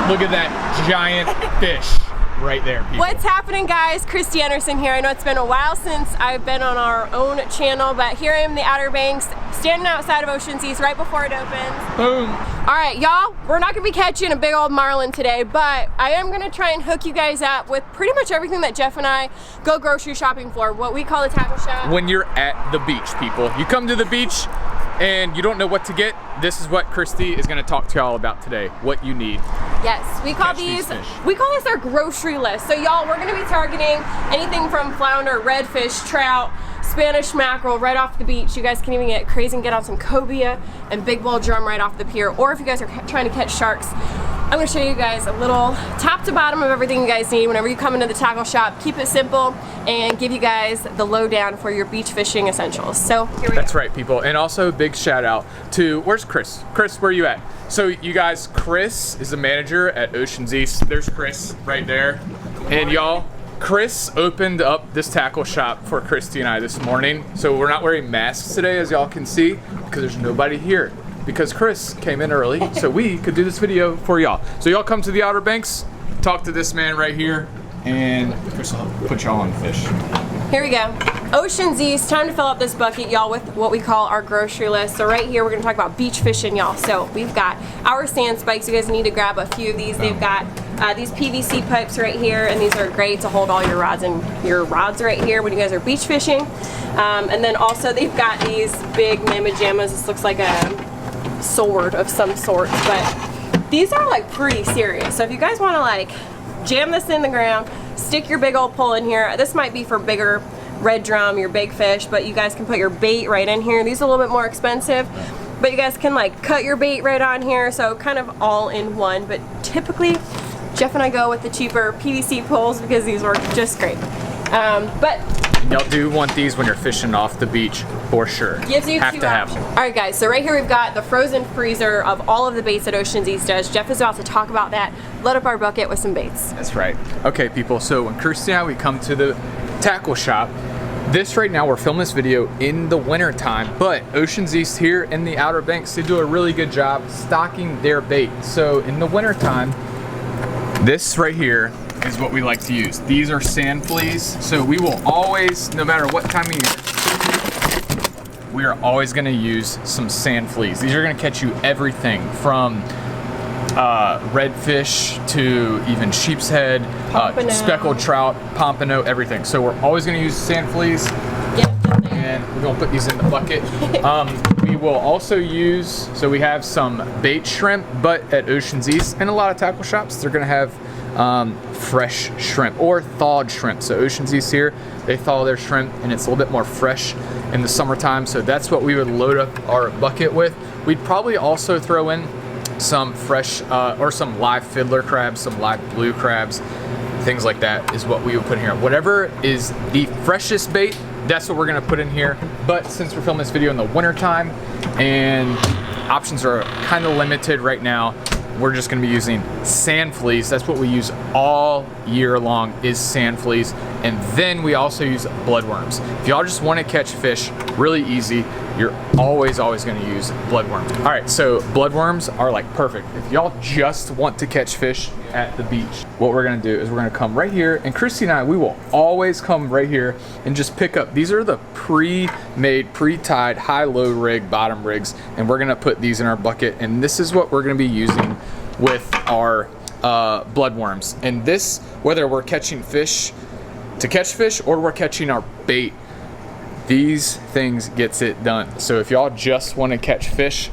Look at that giant fish right there, people. What's happening, guys? Kristi Anderson here. I know it's been a while since I've been on our own channel, but here I am in the Outer Banks, standing outside of Ocean Seas right before it opens. Boom. All right, y'all, we're not gonna be catching a big old marlin today, but I am gonna try and hook you guys up with pretty much everything that Jeff and I go grocery shopping for, what we call a tackle shop. When you're at the beach, people, you come to the beach and you don't know what to get, this is what Kristi is gonna talk to y'all about today, what you need. Yes, we call this our grocery list. So y'all, we're gonna be targeting anything from flounder, redfish, trout, Spanish mackerel right off the beach. You guys can even get crazy and get on some cobia and big bull drum right off the pier. Or if you guys are trying to catch sharks, I'm gonna show you guys a little top to bottom of everything you guys need whenever you come into the tackle shop. Keep it simple and give you guys the lowdown for your beach fishing essentials. So here we go. That's right, people. And also big shout out to, where's Chris? Chris, where are you at? So you guys, Chris is the manager at Ocean's East. There's Chris right there. And y'all, Chris opened up this tackle shop for Kristi and I this morning. So we're not wearing masks today, as y'all can see, because there's nobody here. Because Chris came in early, so we could do this video for y'all. So y'all come to the Outer Banks, talk to this man right here, and Chris will put y'all on fish. Here we go. Ocean's East, time to fill up this bucket, y'all, with what we call our grocery list. So right here, we're gonna talk about beach fishing, y'all. So we've got our sand spikes. You guys need to grab a few of these. They've got these PVC pipes right here, and these are great to hold all your rods and your rods right here when you guys are beach fishing. And then also they've got these big mamma jammas. This looks like a sword of some sort, but these are like pretty serious. So if you guys want to like jam this in the ground, stick your big old pole in here. This might be for bigger red drum, your big fish, but you guys can put your bait right in here. These are a little bit more expensive, but you guys can like cut your bait right on here, so kind of all in one. But typically Jeff and I go with the cheaper PVC poles because these work just great. But y'all do want these when you're fishing off the beach, for sure. Gives you have two to have options. them. All right, guys, so right here we've got the frozen freezer of all of the baits that Ocean's East does. Jeff is about to talk about that. Load up our bucket with some baits. That's right. Okay, people, so when Kristi and I, we come to the tackle shop, this right now, we're filming this video in the winter time, but Ocean's East here in the Outer Banks, they do a really good job stocking their bait. So in the winter time, this right here is what we like to use. These are sand fleas, so we will always, no matter what time of year, we are always gonna use some sand fleas. These are gonna catch you everything from redfish to even sheep's head, speckled trout, pompano, everything. So we're always gonna use sand fleas. And we're gonna put these in the bucket. We will also use, so we have some bait shrimp, but at Ocean's East and a lot of tackle shops, they're gonna have fresh shrimp or thawed shrimp. So Ocean's East here, they thaw their shrimp and it's a little bit more fresh in the summertime. So that's what we would load up our bucket with. We'd probably also throw in some fresh or some live fiddler crabs, some live blue crabs, things like that is what we would put in here. Whatever is the freshest bait, that's what we're gonna put in here. But since we're filming this video in the winter time and options are kind of limited right now, we're just gonna be using sand fleas. That's what we use all year long, is sand fleas. And then we also use bloodworms. If y'all just wanna catch fish really easy, you're always gonna use bloodworms. All right, so bloodworms are like perfect. If y'all just want to catch fish at the beach, what we're gonna do is we're gonna come right here, and Kristi and I, we will always come right here and just pick up. These are the pre-made, pre-tied, high-low rig, bottom rigs, and we're gonna put these in our bucket, and this is what we're gonna be using with our bloodworms. And this, whether we're catching fish to catch fish or we're catching our bait, these things gets it done. So if y'all just want to catch fish,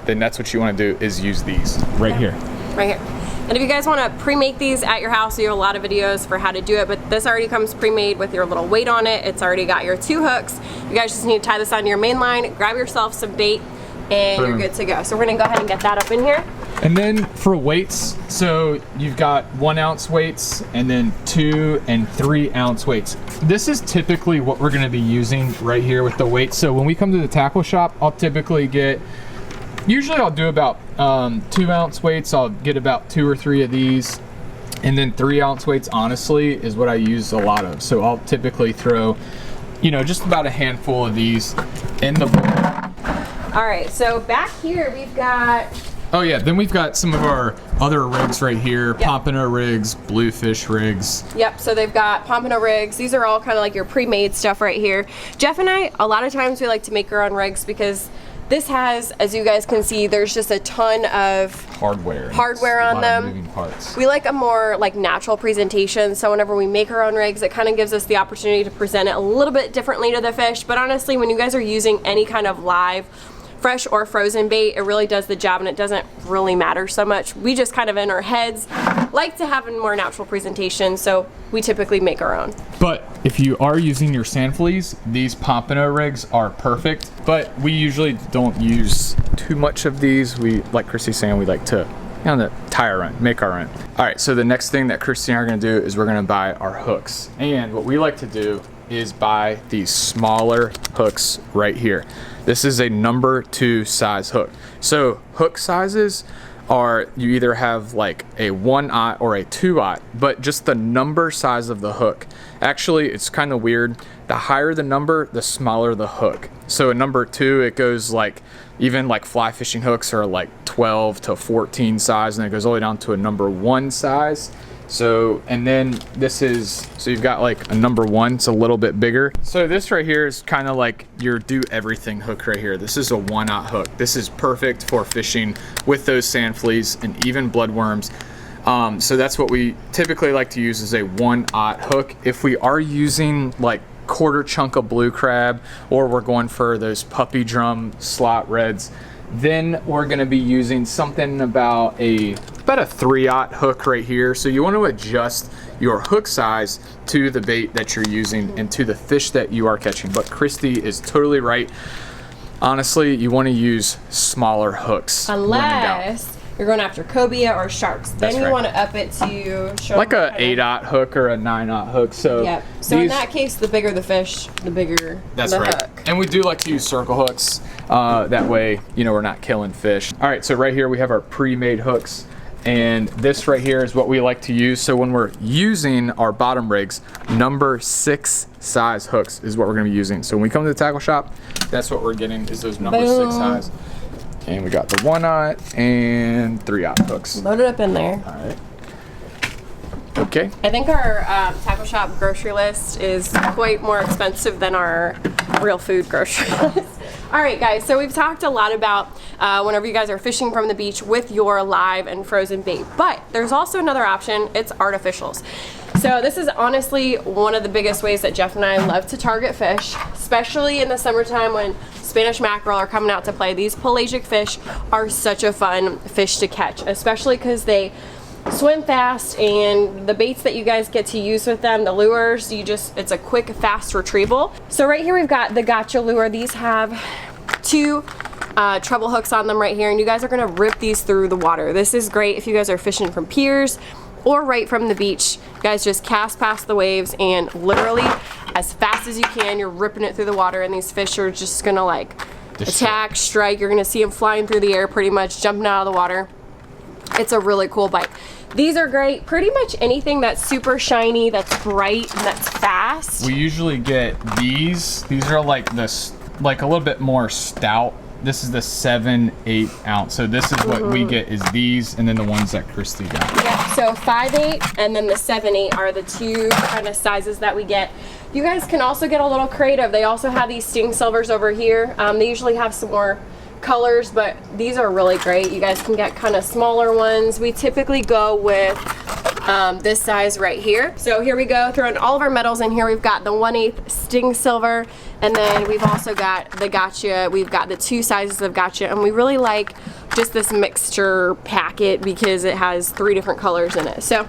then that's what you want to do, is use these right here. Right here. And if you guys want to pre-make these at your house, we have a lot of videos for how to do it, but this already comes pre-made with your little weight on it. It's already got your 2 hooks. You guys just need to tie this on your main line, grab yourself some bait, and you're good to go. So we're gonna go ahead and get that up in here. And then for weights, so you've got 1 ounce weights and then 2 and 3 ounce weights. This is typically what we're gonna be using right here with the weights. So when we come to the tackle shop, I'll typically get, usually I'll do about 2 ounce weights. I'll get about 2 or 3 of these. And then 3 ounce weights, honestly, is what I use a lot of. So I'll typically throw, you know, just about a handful of these in the bowl. All right, so back here we've got Oh yeah, then we've got some of our other rigs right here, Yep. pompano rigs, bluefish rigs. Yep, so they've got pompano rigs. These are all kind of like your pre-made stuff right here. Jeff and I, a lot of times we like to make our own rigs because this has, as you guys can see, there's just a ton of Hardware on them. Moving parts. We like a more like natural presentation, so whenever we make our own rigs, it kind of gives us the opportunity to present it a little bit differently to the fish. But honestly, when you guys are using any kind of live, fresh or frozen bait, it really does the job and it doesn't really matter so much. We just kind of in our heads like to have a more natural presentation, so we typically make our own. But if you are using your sand fleas, these pompano rigs are perfect. But we usually don't use too much of these. We, like Kristi's saying, we like to tie our own, make our own. All right, so the next thing that Kristi and I are gonna do is we're gonna buy our hooks. And what we like to do is buy these smaller hooks right here. This is a number 2 size hook. So hook sizes are, you either have like a 1/0 or a 2/0, but just the number size of the hook. Actually, it's kind of weird. The higher the number, the smaller the hook. So a number 2, it goes like, even like fly fishing hooks are like 12 to 14 size, and it goes all the way down to a number 1 size. So, and then this is, so you've got like a number 1, it's a little bit bigger. So this right here is kind of like your do everything hook right here. This is a 1/0 hook. This is perfect for fishing with those sand fleas and even bloodworms. So that's what we typically like to use, is a 1/0 hook. If we are using like quarter chunk of blue crab, or we're going for those puppy drum slot reds, then we're gonna be using something about a 3/0 hook right here. So you want to adjust your hook size to the bait that you're using and to the fish that you are catching. But Kristi is totally right. Honestly, you want to use smaller hooks. Unless you're going after cobia or sharks. Then you right. want to up it to show Like a 8/0 hook or a 9/0 hook. So yep. So in that case, the bigger the fish, the bigger that's the right. hook. And we do like to use circle hooks. That way, you know, we're not killing fish. All right, so right here we have our pre-made hooks. And this right here is what we like to use. So when we're using our bottom rigs, number 6 size hooks is what we're gonna be using. So when we come to the tackle shop, that's what we're getting, is those number 6 size. And we got the 1/0 and 3/0 hooks. Load it up in there. All right. Okay. I think our tackle shop grocery list is quite more expensive than our real food grocery list. All right, guys, so we've talked a lot about whenever you guys are fishing from the beach with your live and frozen bait, but there's also another option. It's artificials. So this is honestly one of the biggest ways that Jeff and I love to target fish, especially in the summertime when Spanish mackerel are coming out to play. These pelagic fish are such a fun fish to catch, especially because they swim fast, and the baits that you guys get to use with them, the lures, it's a quick, fast retrieval. So right here we've got the gotcha lure. These have 2 treble hooks on them right here, and you guys are gonna rip these through the water. This is great if you guys are fishing from piers or right from the beach. You guys just cast past the waves, and literally as fast as you can, you're ripping it through the water, and these fish are just gonna like attack, strike. You're gonna see them flying through the air pretty much, jumping out of the water. It's a really cool bite. These are great. Pretty much anything that's super shiny, that's bright, and that's fast. We usually get these. These are like this, like a little bit more stout. This is the 7/8 ounce. So this is what we get, is these, and then the ones that Kristi got. Yep, so 5/8 and then the 7/8 are the 2 kind of sizes that we get. You guys can also get a little creative. They also have these sting silvers over here. They usually have some more colors, but these are really great. You guys can get kind of smaller ones. We typically go with this size right here. So here we go, throwing all of our metals in here. We've got the 1/8 sting silver, and then we've also got the gotcha. We've got the 2 sizes of gotcha, and we really like just this mixture packet because it has 3 different colors in it. So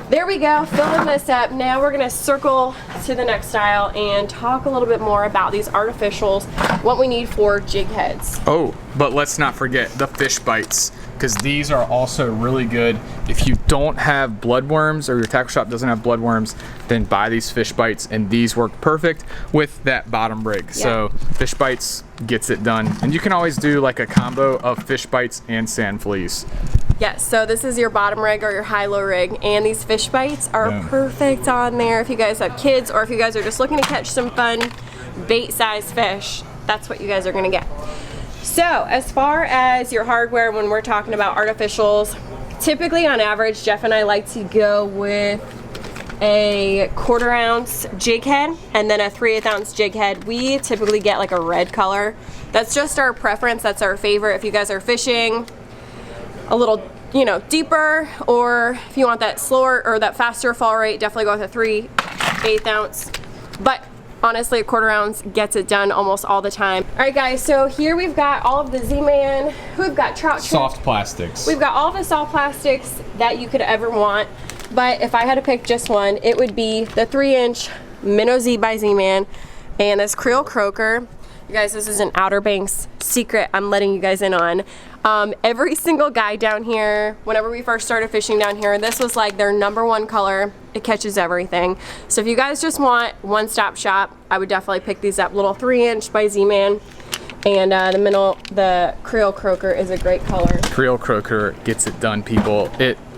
there we go, filling this up. Now we're gonna circle to the next style and talk a little bit more about these artificials, what we need for jig heads. Oh, but let's not forget the fish bites, because these are also really good. If you don't have bloodworms, or your tackle shop doesn't have bloodworms, then buy these fish bites, and these work perfect with that bottom rig. Yeah. So fish bites gets it done. And you can always do like a combo of fish bites and sand fleas. Yes, so this is your bottom rig or your high-low rig, and these fish bites are perfect on there if you guys have kids, or if you guys are just looking to catch some fun bait-sized fish. That's what you guys are gonna get. So as far as your hardware, when we're talking about artificials, typically on average, Jeff and I like to go with a 1/4 ounce jig head and then a 3/8 ounce jig head. We typically get like a red color. That's just our preference. That's our favorite. If you guys are fishing a little, you know, deeper, or if you want that slower or that faster fall rate, definitely go with a 3/8 ounce. But honestly, a 1/4 ounce gets it done almost all the time. All right, guys, so here we've got all of the Z-Man. We've got trout soft plastics. We've got all the soft plastics that you could ever want. But if I had to pick just one, it would be the 3-inch Minnow Z by Z-Man and this Creole Croaker. You guys, this is an Outer Banks secret I'm letting you guys in on. Every single guy down here, whenever we first started fishing down here, this was like their #1 color. It catches everything. So if you guys just want one-stop shop, I would definitely pick these up. Little 3-inch by Z-Man. And the Creole Croaker is a great color. Creole Croaker gets it done, people.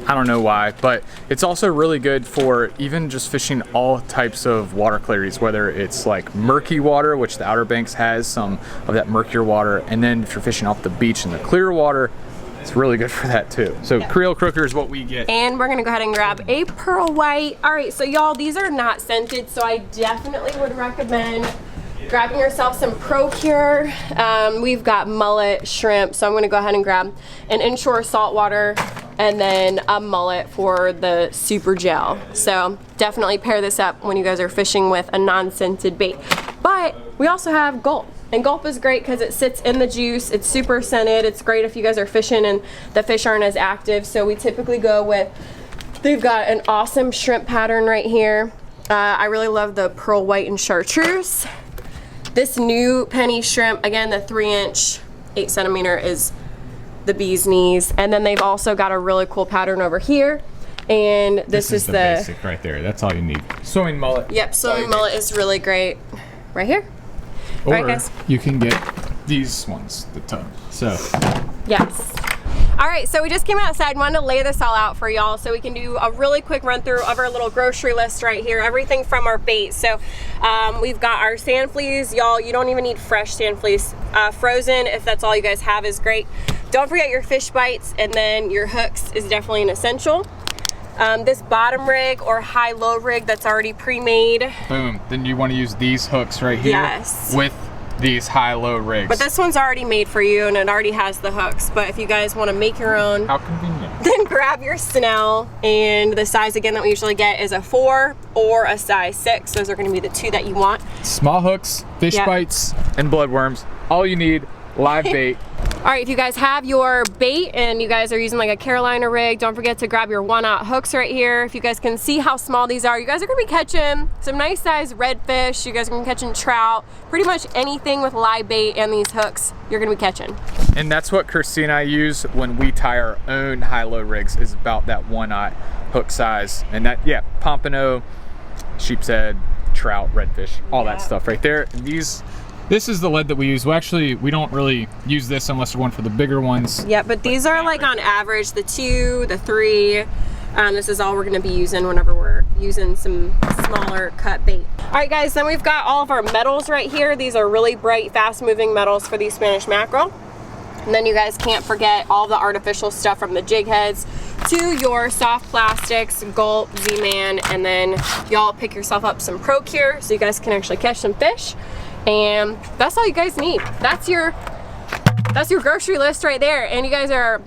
I don't know why, but it's also really good for even just fishing all types of water clarities, whether it's like murky water, which the Outer Banks has some of that murkier water, and then if you're fishing off the beach in the clear water, it's really good for that too. So yeah. Creole Croaker is what we get. And we're gonna go ahead and grab a pearl white. All right, so y'all, these are not scented, so I definitely would recommend grabbing yourself some Procure. We've got mullet, shrimp, so I'm gonna go ahead and grab an inshore saltwater and then a mullet for the super gel. So definitely pair this up when you guys are fishing with a non-scented bait. But we also have gulp. And gulp is great because it sits in the juice. It's super scented. It's great if you guys are fishing and the fish aren't as active. So we typically go with, they've got an awesome shrimp pattern right here. I really love the pearl white and chartreuse. This new penny shrimp, again, the 3-inch, 8 centimeter is the bee's knees. And then they've also got a really cool pattern over here. And this is the basic right there. That's all you need. Swimming mullet. Yep, swimming mullet is really great. Right here. Or right, guys? You can get these ones, the tub. So. Yes. All right, so we just came outside, wanted to lay this all out for y'all so we can do a really quick run through of our little grocery list right here, everything from our bait. So we've got our sand fleas. Y'all, you don't even need fresh sand fleas. Frozen, if that's all you guys have, is great. Don't forget your fish bites, and then your hooks is definitely an essential. This bottom rig or high-low rig that's already pre-made. Boom, then you want to use these hooks right here. Yes. With these high-low rigs. But this one's already made for you and it already has the hooks. But if you guys want to make your own, how convenient, then grab your Snell. And the size again that we usually get is a 4 or a size 6. Those are going to be the 2 that you want. Small hooks, fish bites, and bloodworms. All you need, live bait. All right, if you guys have your bait and you guys are using like a Carolina rig, don't forget to grab your 1/0 hooks right here. If you guys can see how small these are, you guys are gonna be catching some nice size redfish. You guys are gonna be catching trout, pretty much anything with live bait and these hooks, you're gonna be catching. And that's what Kristi and I use when we tie our own high-low rigs, is about that 1/0 hook size. And that, yeah, pompano, sheep's head, trout, redfish, all that stuff right there. And this is the lead that we use. Well, actually, we don't really use this unless we're going for the bigger ones. Yeah, but these are like on average the 2, the 3. This is all we're gonna be using whenever we're using some smaller cut bait. All right, guys, then we've got all of our metals right here. These are really bright, fast-moving metals for these Spanish mackerel. And then you guys can't forget all the artificial stuff from the jig heads to your soft plastics, gulp, Z-Man, and then y'all pick yourself up some Procure so you guys can actually catch some fish. And that's all you guys need. That's your grocery list right there. And you guys are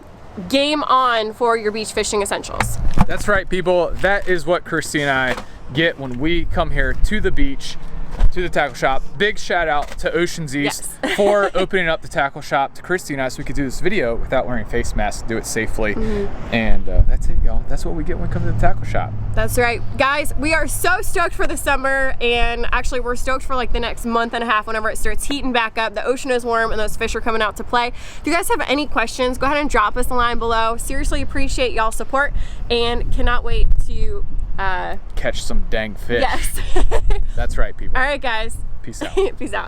game on for your beach fishing essentials. That's right, people. That is what Kristi and I get when we come here to the beach, to the tackle shop. Big shout out to Ocean's East for opening up the tackle shop to Kristi and I so we could do this video without wearing face masks, do it safely. And that's it, y'all. That's what we get when we come to the tackle shop. That's right. Guys, we are so stoked for the summer, and actually we're stoked for like the next month and a half whenever it starts heating back up. The ocean is warm and those fish are coming out to play. If you guys have any questions, go ahead and drop us a line below. Seriously appreciate y'all's support and cannot wait to catch some dang fish. Yes. That's right, people. All right, guys. Peace out. Peace out.